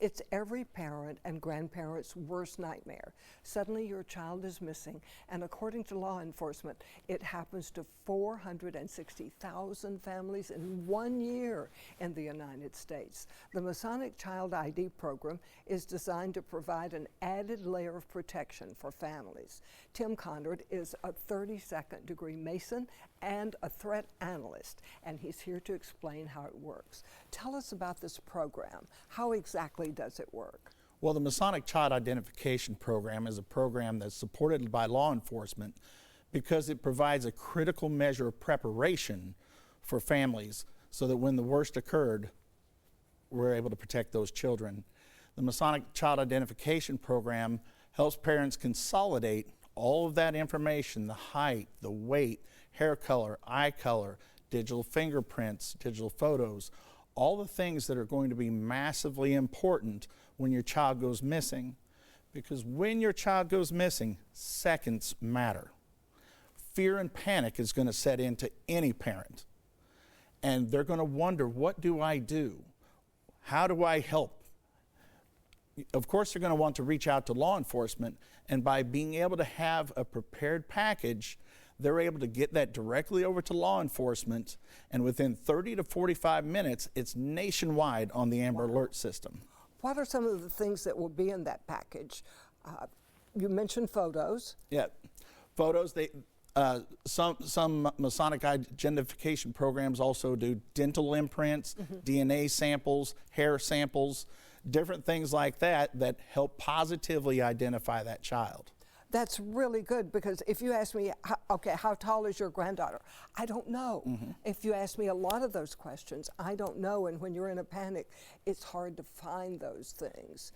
It's every parent and grandparent's worst nightmare. Suddenly your child is missing, and according to law enforcement, it happens to 460,000 families in 1 year in the United States. The Masonic Child ID program is designed to provide an added layer of protection for families. Tim Conard is a 32nd degree Mason and a threat analyst, and he's here to explain how it works. Tell us about this program. How exactly does it work? Well, the Masonic Child Identification Program is a program that's supported by law enforcement because it provides a critical measure of preparation for families so that when the worst occurred, we're able to protect those children. The Masonic Child Identification Program helps parents consolidate all of that information, the height, the weight, hair color, eye color, digital fingerprints, digital photos, all the things that are going to be massively important when your child goes missing. Because when your child goes missing, seconds matter. Fear and panic is going to set into any parent. And they're going to wonder, what do I do? How do I help? Of course, they're going to want to reach out to law enforcement, and by being able to have a prepared package, they're able to get that directly over to law enforcement, and within 30 to 45 minutes, it's nationwide on the Amber Alert system. What are some of the things that will be in that package? You mentioned photos. Yeah, photos. Some Masonic identification programs also do dental imprints, DNA samples, hair samples, different things like that that help positively identify that child. That's really good, because if you ask me, okay, how tall is your granddaughter? I don't know. If you ask me a lot of those questions, I don't know, and when you're in a panic, it's hard to find those things.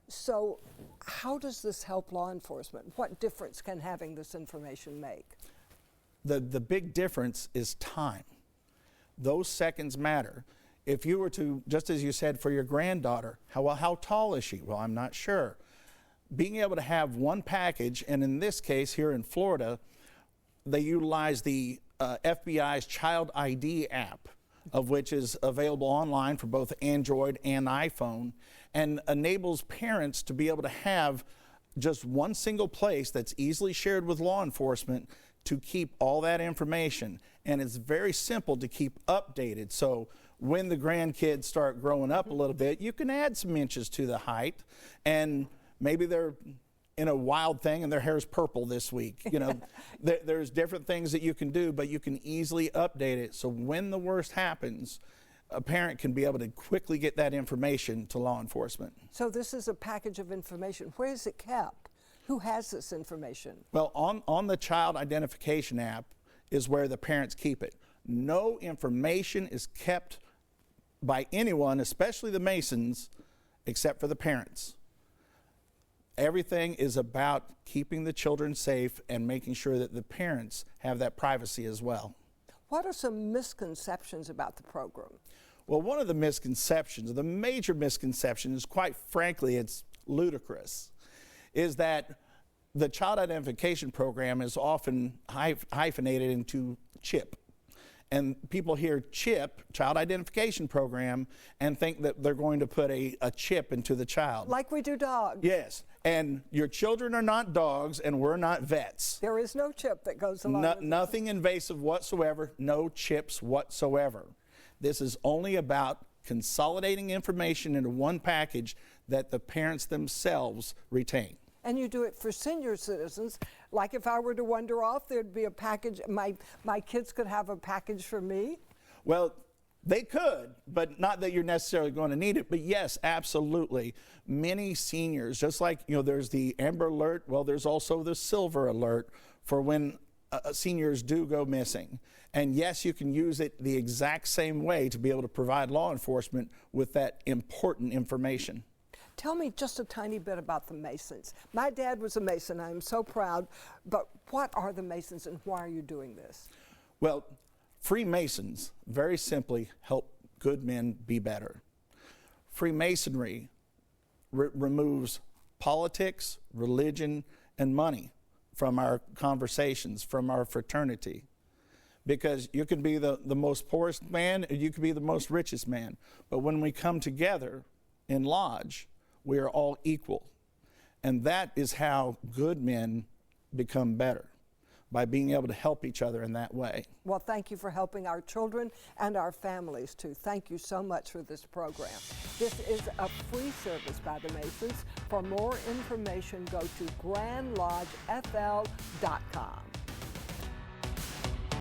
So how does this help law enforcement? What difference can having this information make? The big difference is time. Those seconds matter. If you were to, just as you said for your granddaughter, how tall is she? Well, I'm not sure. Being able to have one package, and in this case here in Florida, they utilize the FBI's Child ID app, of which is available online for both Android and iPhone, and enables parents to be able to have just one single place that's easily shared with law enforcement to keep all that information. And it's very simple to keep updated. So when the grandkids start growing up a little bit, you can add some inches to the height, and maybe they're in a wild thing and their hair's purple this week. You know, there's different things that you can do, but you can easily update it. So when the worst happens, a parent can be able to quickly get that information to law enforcement. So this is a package of information. Where is it kept? Who has this information? Well, on the child identification app is where the parents keep it. No information is kept by anyone, especially the Masons, except for the parents. Everything is about keeping the children safe and making sure that the parents have that privacy as well. What are some misconceptions about the program? Well, one of the misconceptions, the major misconception is, quite frankly, it's ludicrous, is that the child identification program is often hyphenated into CHIP. And people hear CHIP, Child Identification Program, and think that they're going to put a chip into the child. Like we do dogs. Yes, and your children are not dogs, and we're not vets. There is no chip that goes along with nothing invasive whatsoever, no chips whatsoever. This is only about consolidating information into one package that the parents themselves retain. And you do it for senior citizens. Like if I were to wander off, there'd be a package, my kids could have a package for me? Well, they could, but not that you're necessarily going to need it. But yes, absolutely. Many seniors, just like, you know, there's the Amber Alert, well, there's also the Silver Alert for when seniors do go missing. And yes, you can use it the exact same way to be able to provide law enforcement with that important information. Tell me just a tiny bit about the Masons. My dad was a Mason. I am so proud. But what are the Masons, and why are you doing this? Well, Freemasons, very simply, help good men be better. Freemasonry removes politics, religion, and money from our conversations, from our fraternity. Because you can be the most poorest man, and you can be the most richest man. But when we come together, in Lodge, we are all equal. And that is how good men become better, by being able to help each other in that way. Well, thank you for helping our children and our families too. Thank you so much for this program. This is a free service by the Masons. For more information, go to grandlodgefl.com.